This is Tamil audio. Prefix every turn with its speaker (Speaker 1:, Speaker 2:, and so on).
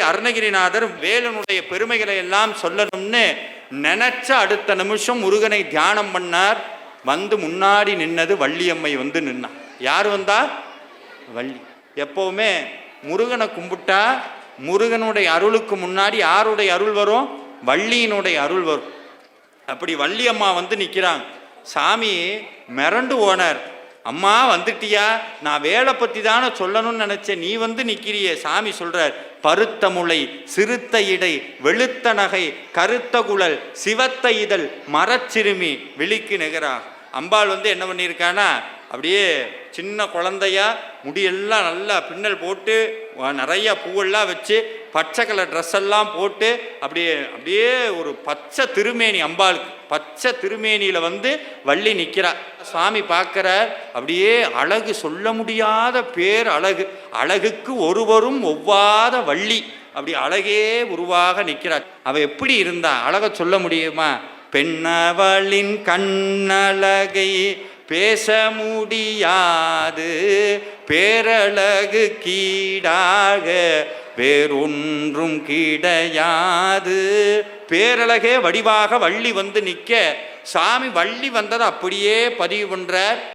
Speaker 1: அருணகிரிநாதர் வேலனுடைய பெருமைகளை எல்லாம் சொல்லணும்னு நினைச்ச அடுத்த நிமிஷம் முருகனை தியானம் பண்ணார். வந்து முன்னாடி நின்னது வள்ளியம்மை வந்து நின்னா. யார் வந்தா? வள்ளி. எப்பவுமே முருகனை கும்பிட்டா முருகனுடைய அருளுக்கு முன்னாடி யாருடைய அருள் வரும்? வள்ளியினுடைய அருள் வரும். அப்படி வள்ளியம்மா வந்து நிற்கிறாங்க. சாமி மிரண்டு ஓனர், அம்மா வந்துட்டியா, நான் வேலை பற்றி தானே சொல்லணும்னு நினச்சேன், நீ வந்து நிற்கிறியே. சாமி சொல்கிறார், பருத்த முளை, சிறுத்த இடை, வெளுத்த நகை, கருத்த குழல், சிவத்த இதழ், மரச்சிறுமி, விழிக்கு நிகரா. அம்பாள் வந்து என்ன பண்ணியிருக்கானா, அப்படியே சின்ன குழந்தையா முடியெல்லாம் நல்லா பின்னல் போட்டு நிறைய பூவெல்லாம் வச்சு பச்சை கலர் ட்ரெஸ் எல்லாம் போட்டு அப்படியே அப்படியே ஒரு பச்சை திருமேனி, அம்பாளுக்கு பச்சை திருமேனியில் வந்து வள்ளி நிற்கிறார். சுவாமி பார்க்குறார். அப்படியே அழகு, சொல்ல முடியாத பேர் அழகு, அழகுக்கு ஒருவரும் ஒவ்வாத வள்ளி, அப்படி அழகே உருவாக நிற்கிறார். அவள் எப்படி இருந்தா அழக சொல்ல முடியுமா? பெண்ணவளின் கண்ணழகை பேச முடியாது, பேரழகு கீடாக வேறொன்றும் கிடையாது. பேரழகே வடிவாக வள்ளி வந்து நிற்க, சாமி வள்ளி வந்ததை அப்படியே பதிவு பண்றார்.